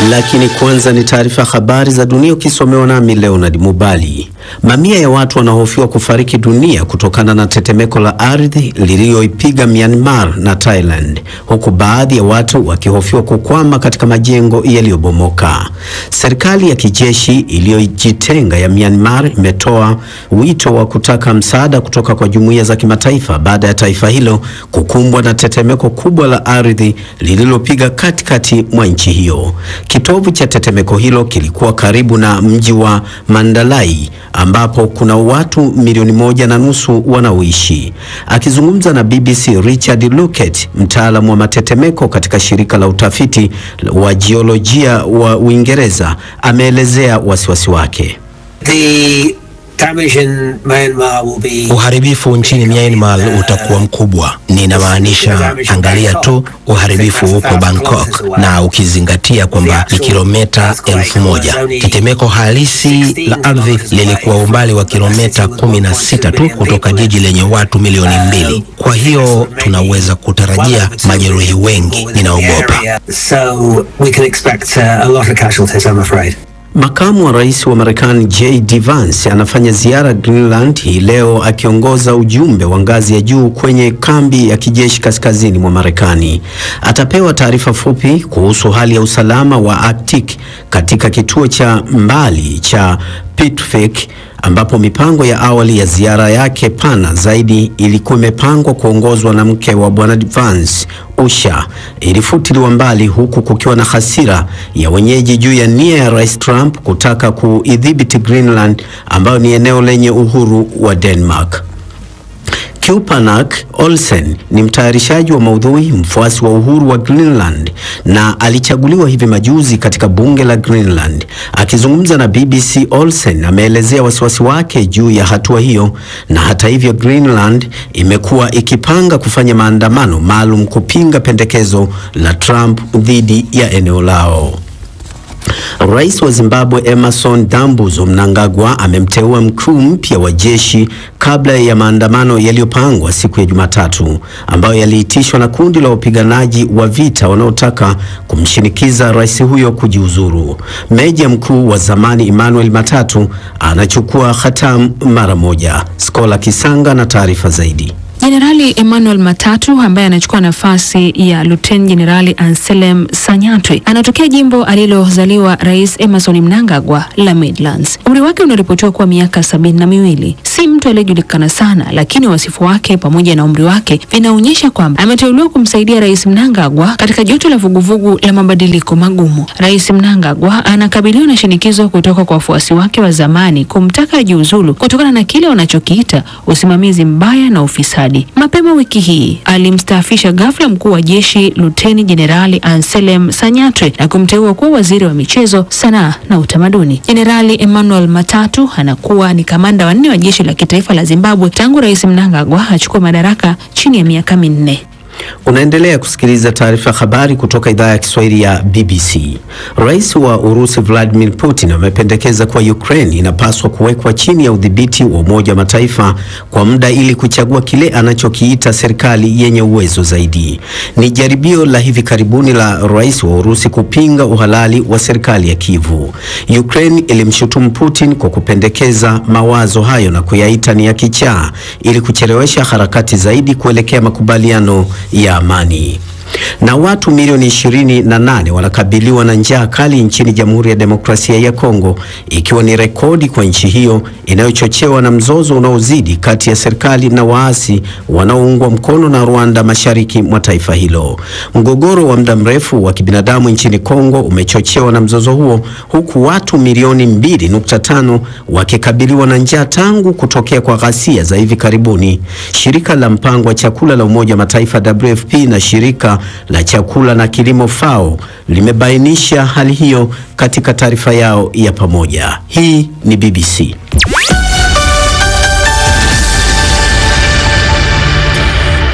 Lakini kwanza ni taarifa habari za dunia ukisomewa nami Leonard Mubali. Mamia ya watu wanahofiwa kufariki dunia kutokana na tetemeko la ardhi lililoipiga Myanmar na Thailand, huku baadhi ya watu wakihofiwa kukwama katika majengo yaliyobomoka. Serikali ya kijeshi iliyojitenga ya Myanmar imetoa wito wa kutaka msaada kutoka kwa jumuiya za kimataifa baada ya taifa hilo kukumbwa na tetemeko kubwa la ardhi lililopiga katikati mwa nchi hiyo. Kitovu cha tetemeko hilo kilikuwa karibu na mji wa Mandalay ambapo kuna watu 1.5 milioni wanaoishi. Akizungumza na BBC, Richard Luket, mtaalamu wa matetemeko katika shirika la utafiti wa jiolojia wa Uingereza, ameelezea wasiwasi wake. Uharibifu nchini Myanmar utakuwa mkubwa. Ninamaanisha, angalia tu uharibifu huko Bangkok, na ukizingatia kwamba ni kilomita 1000. Tetemeko halisi la ardhi lilikuwa umbali wa kilomita 16 tu kutoka jiji lenye watu 2 milioni. Kwa hiyo tunaweza kutarajia majeruhi wengi. Ninaogopa. Makamu wa rais wa Marekani J.D. Vance anafanya ziara Greenland hii leo akiongoza ujumbe wa ngazi ya juu kwenye kambi ya kijeshi kaskazini mwa Marekani. Atapewa taarifa fupi kuhusu hali ya usalama wa Arctic katika kituo cha mbali cha Pitvik, ambapo mipango ya awali ya ziara yake pana zaidi ilikuwa imepangwa kuongozwa na mke wa Bwana Vance, Usha, ilifutiliwa mbali, huku kukiwa na hasira ya wenyeji juu ya nia ya Rais Trump kutaka kuidhibiti Greenland ambayo ni eneo lenye uhuru wa Denmark. Kupanak Olsen ni mtayarishaji wa maudhui, mfuasi wa uhuru wa Greenland, na alichaguliwa hivi majuzi katika bunge la Greenland. Akizungumza na BBC, Olsen ameelezea wasiwasi wake juu ya hatua hiyo, na hata hivyo Greenland imekuwa ikipanga kufanya maandamano maalum kupinga pendekezo la Trump dhidi ya eneo lao. Rais wa Zimbabwe Emmerson Dambuzo Mnangagwa amemteua mkuu mpya wa jeshi kabla ya maandamano yaliyopangwa siku ya Jumatatu, ambayo yaliitishwa na kundi la wapiganaji wa vita wanaotaka kumshinikiza rais huyo kujiuzuru. Meja mkuu wa zamani Emmanuel Matatu anachukua hatamu mara moja. Skola Kisanga na taarifa zaidi. Jenerali Emmanuel Matatu, ambaye anachukua nafasi ya Luteni Jenerali Anselm Sanyatwe, anatokea jimbo alilozaliwa Rais Emmerson Mnangagwa la Midlands. Umri wake unaripotiwa kuwa miaka 72. Si mtu aliyejulikana sana, lakini wasifu wake pamoja na umri wake vinaonyesha kwamba ameteuliwa kumsaidia Rais Mnangagwa katika joto la vuguvugu la mabadiliko magumu. Rais Mnangagwa anakabiliwa na shinikizo kutoka kwa wafuasi wake wa zamani kumtaka ajiuzulu kutokana na kile wanachokiita usimamizi mbaya na ufisadi. Mapema wiki hii alimstaafisha ghafla mkuu wa jeshi Luteni Jenerali Anselm Sanyatwe na kumteua kuwa waziri wa michezo, sanaa na utamaduni. Jenerali Emmanuel Matatu anakuwa ni kamanda wa 4 wa jeshi la kitaifa la Zimbabwe tangu Rais Mnangagwa achukue madaraka chini ya miaka 4. Unaendelea kusikiliza taarifa habari kutoka idhaa ya Kiswahili ya BBC. Rais wa Urusi Vladimir Putin amependekeza kwa Ukraine inapaswa kuwekwa chini ya udhibiti wa Umoja wa Mataifa kwa muda ili kuchagua kile anachokiita serikali yenye uwezo zaidi. Ni jaribio la hivi karibuni la rais wa Urusi kupinga uhalali wa serikali ya Kyiv. Ukraine ilimshutumu Putin kwa kupendekeza mawazo hayo na kuyaita ni ya kichaa ili kuchelewesha harakati zaidi kuelekea makubaliano ya amani. Na watu milioni 28 wanakabiliwa na njaa kali nchini Jamhuri ya Demokrasia ya Kongo, ikiwa ni rekodi kwa nchi hiyo inayochochewa na mzozo unaozidi kati ya serikali na waasi wanaoungwa mkono na Rwanda mashariki mwa taifa hilo. Mgogoro wa muda mrefu wa kibinadamu nchini Kongo umechochewa na mzozo huo, huku watu milioni 2.5 wakikabiliwa na njaa tangu kutokea kwa ghasia za hivi karibuni. Shirika la mpango wa chakula la Umoja wa Mataifa WFP na shirika la chakula na kilimo FAO limebainisha hali hiyo katika taarifa yao ya pamoja. Hii ni BBC.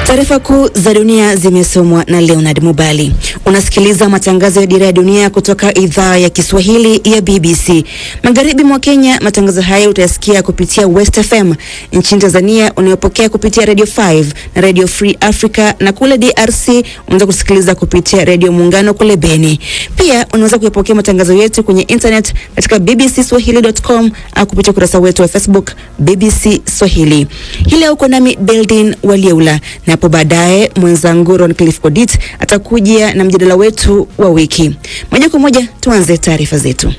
Taarifa kuu za dunia zimesomwa na Leonard Mubali. Unasikiliza matangazo ya Dira ya Dunia kutoka idhaa ya Kiswahili ya BBC. Magharibi mwa Kenya, matangazo haya utayasikia kupitia West FM. Nchini Tanzania unayopokea kupitia Radio 5 na Radio Free Africa, na kule DRC unaweza kusikiliza kupitia Radio Muungano kule Beni. Pia unaweza kuyapokea matangazo yetu kwenye internet katika bbcswahili.com au kupitia kurasa wetu wa Facebook BBC Swahili. Hii leo uko nami Beldin Walieula, na hapo baadaye mwenzangu Ron Cliff Odit atakujia na mjadala wetu wa wiki. Moja kwa moja tuanze taarifa zetu.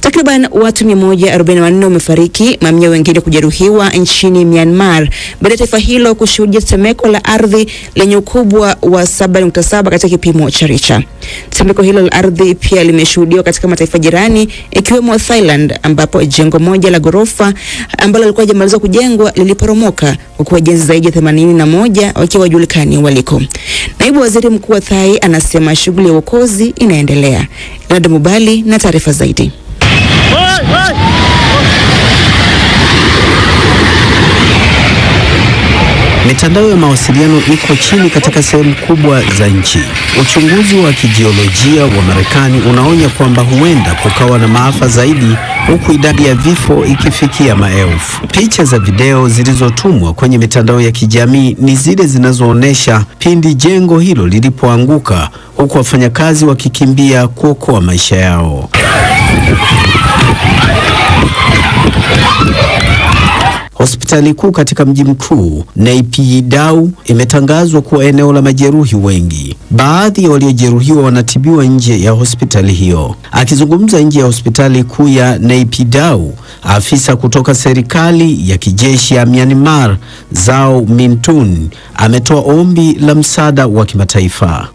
Takriban watu 144 wamefariki, mamia wengine kujeruhiwa nchini Myanmar baada ya taifa hilo kushuhudia tetemeko la ardhi lenye ukubwa wa 7.7 katika kipimo cha Richter. Tetemeko hilo la ardhi pia limeshuhudiwa katika mataifa jirani ikiwemo Thailand, ambapo jengo moja la ghorofa ambalo lilikuwa limemalizwa kujengwa liliporomoka, huku wajenzi zaidi ya 81 wakiwa hawajulikani waliko. Naibu Waziri Mkuu wa Thai anasema shughuli ya uokozi inaendelea. Nado Mubali na taarifa zaidi. Mitandao ya mawasiliano iko chini katika sehemu kubwa za nchi. Uchunguzi wa kijiolojia wa Marekani unaonya kwamba huenda kukawa na maafa zaidi, huku idadi ya vifo ikifikia maelfu. Picha za video zilizotumwa kwenye mitandao ya kijamii ni zile zinazoonesha pindi jengo hilo lilipoanguka, huku wafanyakazi wakikimbia kuokoa maisha yao. Hospitali kuu katika mji mkuu Naypyidaw imetangazwa kuwa eneo la majeruhi wengi. Baadhi ya waliojeruhiwa wanatibiwa nje ya hospitali hiyo. Akizungumza nje ya hospitali kuu ya Naypyidaw, afisa kutoka serikali ya kijeshi ya Myanmar, Zao Mintun, ametoa ombi la msaada wa kimataifa.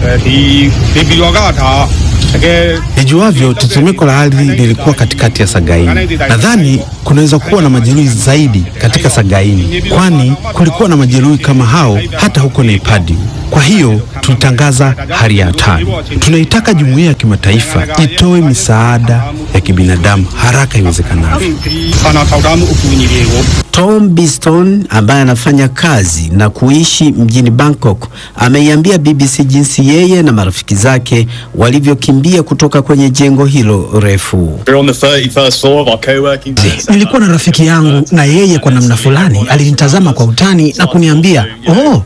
Nijuavyo, tetemeko la ardhi lilikuwa katikati ya Sagaing. Nadhani kunaweza kuwa na majeruhi zaidi katika Sagaing, kwani kulikuwa na majeruhi kama hao hata huko Naypyidaw. Kwa hiyo tulitangaza hali ya hatari. Tunaitaka jumuiya ya kimataifa itoe misaada ya kibinadamu haraka iwezekanavyo. Tom Biston, ambaye anafanya kazi na kuishi mjini Bangkok, ameiambia BBC jinsi yeye na marafiki zake walivyokimbia kutoka kwenye jengo hilo refu. Nilikuwa na rafiki yangu, na yeye kwa namna fulani alinitazama kwa utani na kuniambia,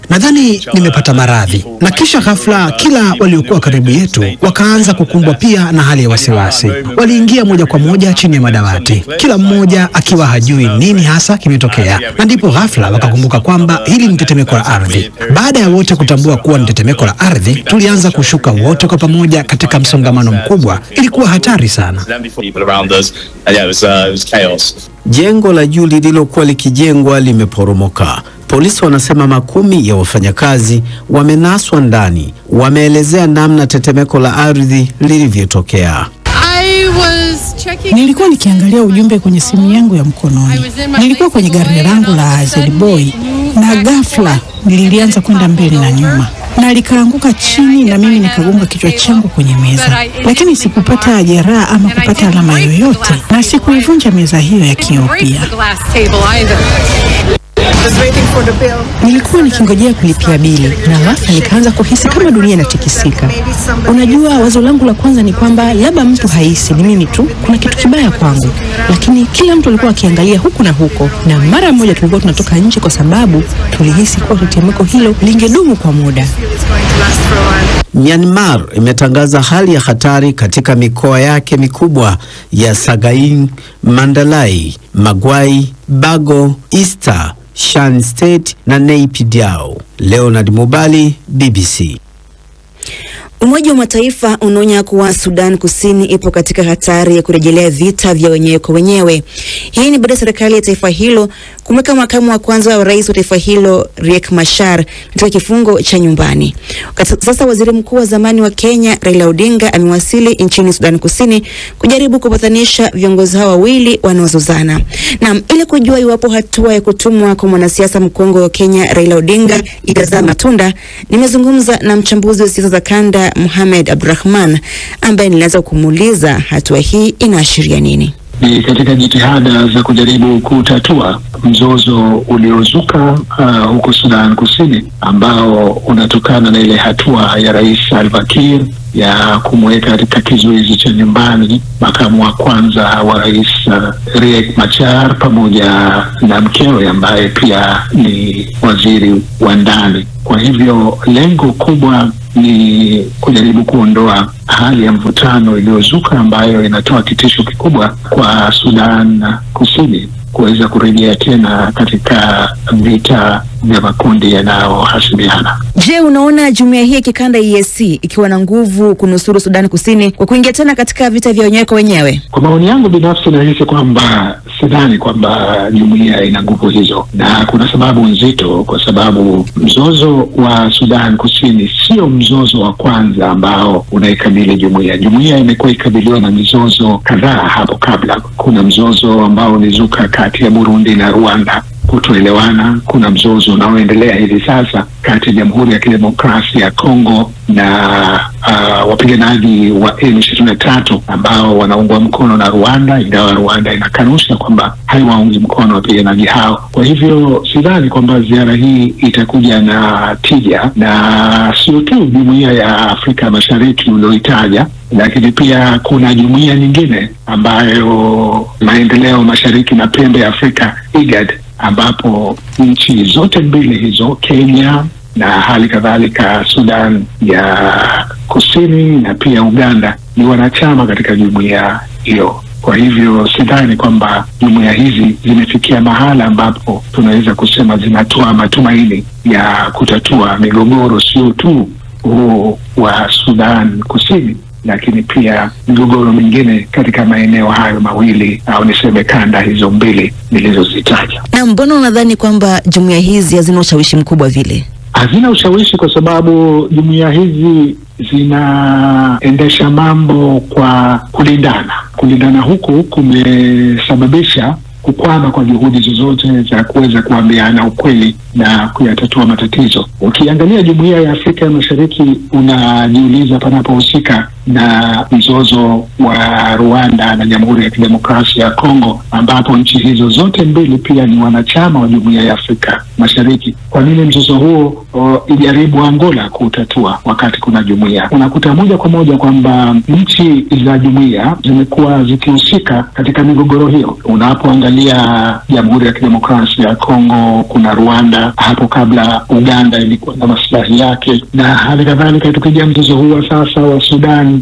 nadhani nimepata maradhi. Na kisha ghafla kila waliokuwa karibu yetu wakaanza kukumbwa pia na hali ya wasiwasi. Waliingia moja kwa moja chini ya madawati, kila mmoja akiwa hajui nini hasa kimetokea. Na ndipo ghafla wakakumbuka kwamba hili ni tetemeko la ardhi. Baada ya wote kutambua kuwa ni tetemeko la ardhi, tulianza kushuka wote kwa pamoja katika msongamano mkubwa. Ilikuwa hatari sana. Jengo la juu lililokuwa likijengwa limeporomoka. Polisi wanasema makumi ya wafanyakazi wamenaswa ndani. Wameelezea namna tetemeko la ardhi lilivyotokea. Nilikuwa nikiangalia ujumbe kwenye simu yangu ya mkononi. Nilikuwa kwenye gari langu la Z-Boy, na ghafla nilianza kwenda mbele na nyuma, na likaanguka chini na mimi nikagonga kichwa changu kwenye meza. Lakini sikupata jeraha ama kupata alama yoyote, na sikuivunja meza hiyo ya kioo pia. Nilikuwa nikingojea kulipia bili, na ghafla nikaanza kuhisi kama dunia inatikisika. Unajua, wazo langu la kwanza ni kwamba labda mtu haisi ni mimi tu, kuna kitu kibaya kwangu. Lakini kila mtu alikuwa akiangalia huku na huko, na mara moja tulikuwa tunatoka nje kwa sababu tulihisi kuwa tetemeko hilo lingedumu kwa muda. Myanmar imetangaza hali ya hatari katika mikoa yake mikubwa ya Sagaing, Mandalay, Magwai, Bago, Easter, Shan State na Naypyidaw. Leonard Mubali, BBC. Umoja wa Mataifa unaonya kuwa Sudan Kusini ipo katika hatari ya kurejelea vita vya wenyewe kwa wenyewe. Hii ni baada ya serikali ya taifa hilo kumweka makamu wa kwanza wa rais wa taifa hilo Riek Machar katika kifungo cha nyumbani. Sasa waziri mkuu wa zamani wa Kenya Raila Odinga amewasili nchini Sudan Kusini kujaribu kupatanisha viongozi hao wawili wanaozozana. Na ili kujua iwapo hatua ya kutumwa kwa mwanasiasa mkongwe wa Kenya Raila Odinga itazaa matunda, nimezungumza na mchambuzi wa siasa za kanda Mohamed Abdurrahman, ambaye nilianza kumuuliza hatua hii inaashiria nini. ni katika jitihada za kujaribu kutatua mzozo uliozuka huko Sudan Kusini, ambao unatokana na ile hatua ya Rais Salva Kiir ya kumweka katika kizuizi cha nyumbani makamu wa kwanza wa rais Riek Machar pamoja na mkewe ambaye pia ni waziri wa ndani. Kwa hivyo lengo kubwa ni kujaribu kuondoa hali ya mvutano iliyozuka ambayo inatoa kitisho kikubwa kwa Sudan Kusini kuweza kurejea tena katika vita vya makundi yanayohasimiana. Je, unaona jumuiya hii ya kikanda EAC ikiwa na nguvu kunusuru Sudan Kusini kwa kuingia tena katika vita vya wenyewe kwa wenyewe? Kwa maoni yangu binafsi, nahisi kwamba sidhani kwamba jumuiya ina nguvu hizo, na kuna sababu nzito, kwa sababu mzozo wa Sudan Kusini sio mzozo wa kwanza ambao unaikabili jumuiya. Jumuiya imekuwa ikabiliwa na mizozo kadhaa hapo kabla. Kuna mzozo ambao ulizuka kati ya Burundi na Rwanda, kutoelewana. Kuna mzozo unaoendelea hivi sasa kati ya Jamhuri ya Kidemokrasia ya Kongo na wapiganaji wa M23 ambao wanaungwa mkono na Rwanda, ingawa Rwanda inakanusha kwamba haiwaungi mkono wapiganaji hao. Kwa hivyo sidhani kwamba ziara hii itakuja na tija, na sio tu jumuiya ya Afrika Mashariki ulioitaja, lakini pia kuna jumuiya nyingine ambayo maendeleo mashariki na pembe ya Afrika, IGAD, ambapo nchi zote mbili hizo, Kenya na hali kadhalika Sudan ya Kusini na pia Uganda, ni wanachama katika jumuiya hiyo. Kwa hivyo sidhani kwamba jumuiya hizi zimefikia mahala ambapo tunaweza kusema zinatoa matumaini ya kutatua migogoro, sio tu huu wa Sudan Kusini, lakini pia migogoro mingine katika maeneo hayo mawili, au niseme kanda hizo mbili nilizozitaja. Na mbona unadhani kwamba jumuiya hizi hazina ushawishi mkubwa vile? Hazina ushawishi kwa sababu jumuiya hizi zinaendesha mambo kwa kulindana. Kulindana huku kumesababisha kukwama kwa juhudi zozote za kuweza kuambiana ukweli na kuyatatua matatizo. Ukiangalia jumuiya ya Afrika ya Mashariki, unajiuliza panapohusika na mzozo wa Rwanda na Jamhuri ya Kidemokrasia ya Kongo, ambapo nchi hizo zote mbili pia ni wanachama wa jumuiya ya Afrika Mashariki, kwa nini mzozo huo ijaribu Angola kutatua wakati kuna jumuiya? Unakuta moja kwa moja kwamba nchi za jumuiya zimekuwa zikihusika katika migogoro hiyo. Unapoangalia Jamhuri ya Kidemokrasia ya Kongo, kuna Rwanda, hapo kabla Uganda ilikuwa na maslahi yake, na hali kadhalika tukija mzozo huu wa sasa wa Sudan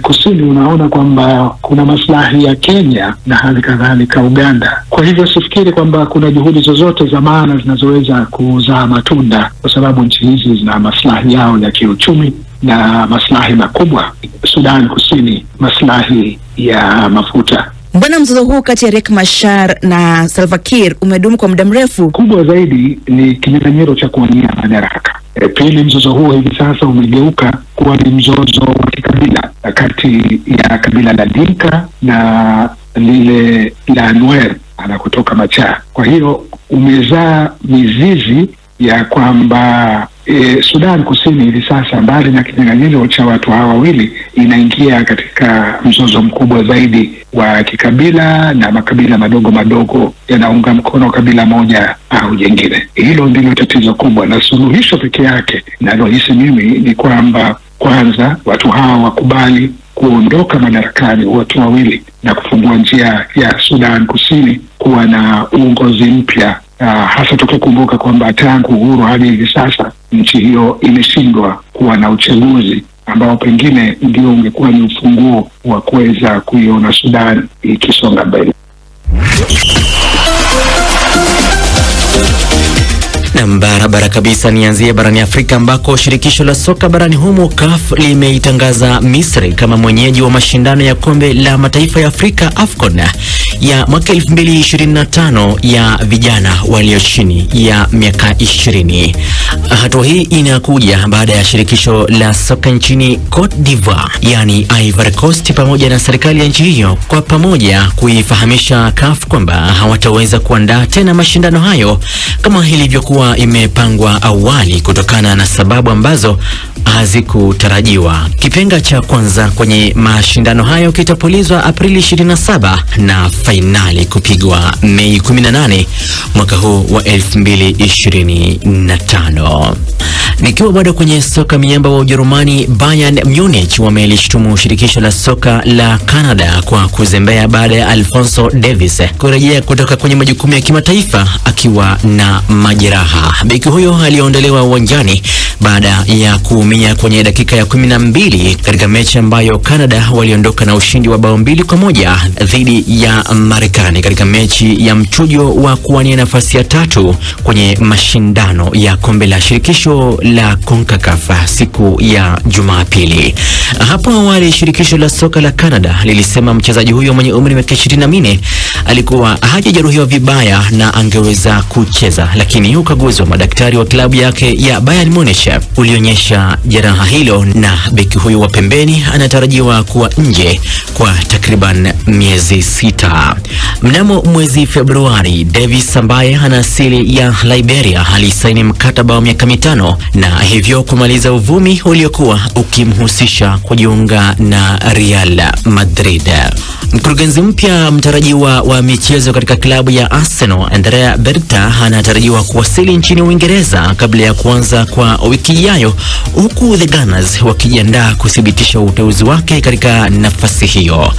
Kusini, unaona kwamba kuna maslahi ya Kenya na hali kadhalika Uganda. Kwa hivyo sifikiri kwamba kuna juhudi zozote za maana zinazoweza kuzaa matunda, kwa sababu nchi hizi zina maslahi yao ya kiuchumi na maslahi makubwa. Sudan Kusini maslahi ya mafuta. Mbona mzozo huu kati ya Riek Machar na Salva Kiir umedumu kwa muda mrefu? Kubwa zaidi ni kinyang'anyiro cha kuwania madaraka. Pili, mzozo huo hivi sasa umegeuka kuwa ni mzozo wa kikabila kati ya kabila la Dinka na lile la Nuer anakotoka Machar. Kwa hiyo umezaa mizizi ya kwamba Sudan Kusini hivi sasa, mbali na kinyang'anyiro cha watu hawa wawili, inaingia katika mzozo mkubwa zaidi wa kikabila, na makabila madogo madogo yanaunga mkono kabila moja au jingine. Hilo ndilo tatizo kubwa, na suluhisho pekee yake nalohisi mimi ni kwamba kwanza watu hawa wakubali kuondoka madarakani watu wawili na kufungua njia ya Sudan Kusini kuwa na uongozi mpya. Hasa tukikumbuka kwamba tangu uhuru hadi hivi sasa nchi hiyo imeshindwa kuwa na uchaguzi ambao pengine ndio ungekuwa ni ufunguo wa kuweza kuiona Sudan ikisonga mbele. Na barabara kabisa, nianzie barani Afrika ambako shirikisho la soka barani humo CAF limeitangaza Misri kama mwenyeji wa mashindano ya kombe la mataifa ya Afrika AFCON ya mwaka 2025 ya vijana walio chini ya miaka 20. Hatua hii inakuja baada ya shirikisho la soka nchini Cote d'Ivoire, yani Ivory Coast, pamoja na serikali ya nchi hiyo kwa pamoja kuifahamisha CAF kwamba hawataweza kuandaa tena mashindano hayo kama ilivyokuwa ilikuwa imepangwa awali kutokana na sababu ambazo hazikutarajiwa. Kipenga cha kwanza kwenye mashindano hayo kitapulizwa Aprili 27 na fainali kupigwa Mei 18 mwaka huu wa 2025. Nikiwa bado kwenye soka, miamba wa Ujerumani Bayern Munich wamelishtumu shirikisho la soka la Canada kwa kuzembea baada ya Alphonso Davies kurejea kutoka kwenye majukumu ya kimataifa akiwa na majeraha. Beki huyo aliondolewa uwanjani baada ya kuumia kwenye dakika ya 12 katika mechi ambayo Canada waliondoka na ushindi wa bao 2-1 dhidi ya Marekani katika mechi ya mchujo wa kuwania nafasi ya 3 kwenye mashindano ya kombe la shirikisho la CONCACAF siku ya Jumapili. Hapo awali shirikisho la soka la Canada lilisema mchezaji huyo mwenye umri wa miaka 24 alikuwa hajajeruhiwa vibaya na angeweza kucheza, lakini ukaguzi wa madaktari wa klabu yake ya Bayern Munich ulionyesha jeraha hilo, na beki huyo wa pembeni anatarajiwa kuwa nje kwa takriban miezi 6. Mnamo mwezi Februari, Davis ambaye ana asili ya Liberia alisaini mkataba wa miaka 5 na hivyo kumaliza uvumi uliokuwa ukimhusisha kujiunga na Real Madrid. Mkurugenzi mpya mtarajiwa wa michezo katika klabu ya Arsenal, Andrea Berta, anatarajiwa kuwasili nchini Uingereza kabla ya kuanza kwa wiki ijayo, huku The Gunners wakijiandaa kuthibitisha uteuzi wake katika nafasi hiyo.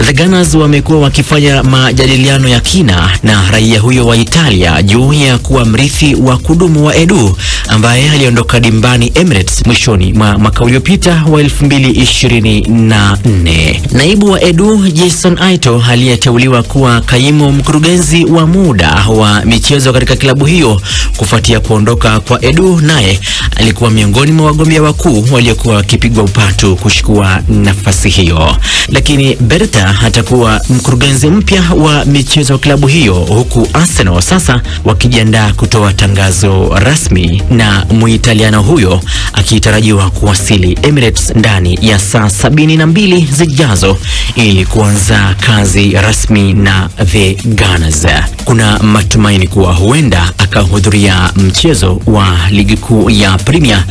The Gunners wamekuwa wakifanya majadiliano ya kina na raia huyo wa Italia juu ya kuwa mrithi wa kudumu wa Edu ambaye aliondoka dimbani Emirates mwishoni mwa mwaka uliopita wa 2024. Naibu wa Edu Jason Aito aliyeteuliwa kuwa kaimu mkurugenzi wa muda wa michezo katika klabu hiyo kufuatia kuondoka kwa Edu, naye alikuwa miongoni mwa wagombea wakuu waliokuwa wakipigwa upatu kuchukua nafasi hiyo. Lakini Berta atakuwa mkurugenzi mpya wa michezo wa klabu hiyo, huku Arsenal sasa wakijiandaa kutoa tangazo rasmi, na Muitaliano huyo akitarajiwa kuwasili Emirates ndani ya saa 72 zijazo ili kuanza kazi rasmi na The Gunners. Kuna matumaini kuwa huenda akahudhuria mchezo wa ligi kuu ya Premier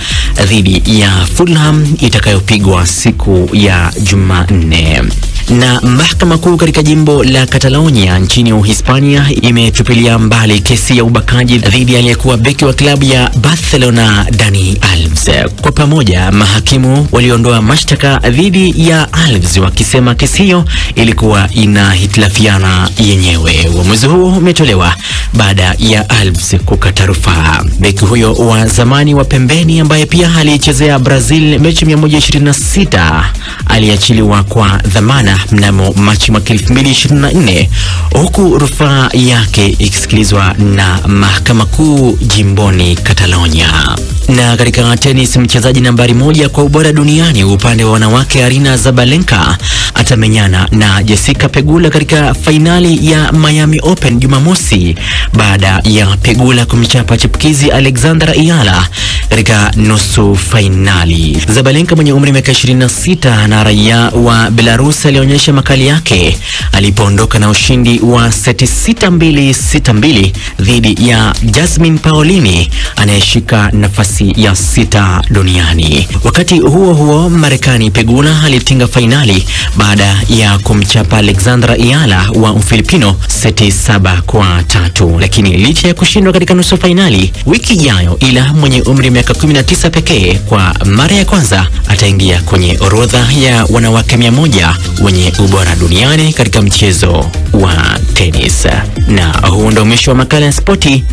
dhidi ya Fulham itakayopigwa siku ya Jumanne. Na mahakama kuu katika jimbo la Catalonia nchini Uhispania imetupilia mbali kesi ya ubakaji dhidi ya aliyekuwa beki wa klabu ya Barcelona Dani Alves. Kwa pamoja, mahakimu waliondoa mashtaka dhidi ya Alves wakisema kesi hiyo ilikuwa inahitilafiana yenyewe. Uamuzi huo umetolewa baada ya Alves kukata rufaa. Beki huyo wa zamani wa pembeni ambaye pia alichezea Brazil mechi 126 aliachiliwa kwa dhamana mnamo Machi mwaka 2024, huku rufaa yake ikisikilizwa na mahakama kuu jimboni Catalonia. Na katika tenis, mchezaji nambari 1 kwa ubora duniani upande wa wanawake Aryna Sabalenka atamenyana na Jessica Pegula katika fainali ya Miami Open Jumamosi baada ya Pegula kumchapa chipukizi Alexandra Iala katika nusu fainali. Sabalenka mwenye umri wa miaka 26 na raia wa Belarus alionyesha makali yake alipoondoka na ushindi wa seti 6-2, 6-2 dhidi ya Jasmine Paolini anayeshika nafasi ya 6 duniani. Wakati huo huo, Marekani Pegula alitinga fainali baada ya kumchapa Alexandra Iala wa Ufilipino seti 7-3, lakini licha ya kushindwa katika nusu fainali wiki ijayo, ila mwenye umri miaka 19 pekee kwa mara ya kwanza ataingia kwenye orodha ya wanawake 100 wenye ubora duniani katika mchezo wa tenis. Na huu ndio mwisho wa makala ya spoti.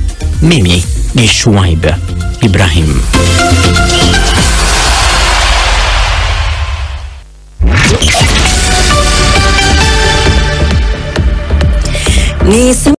Mimi ni Shuaib Ibrahim. Ni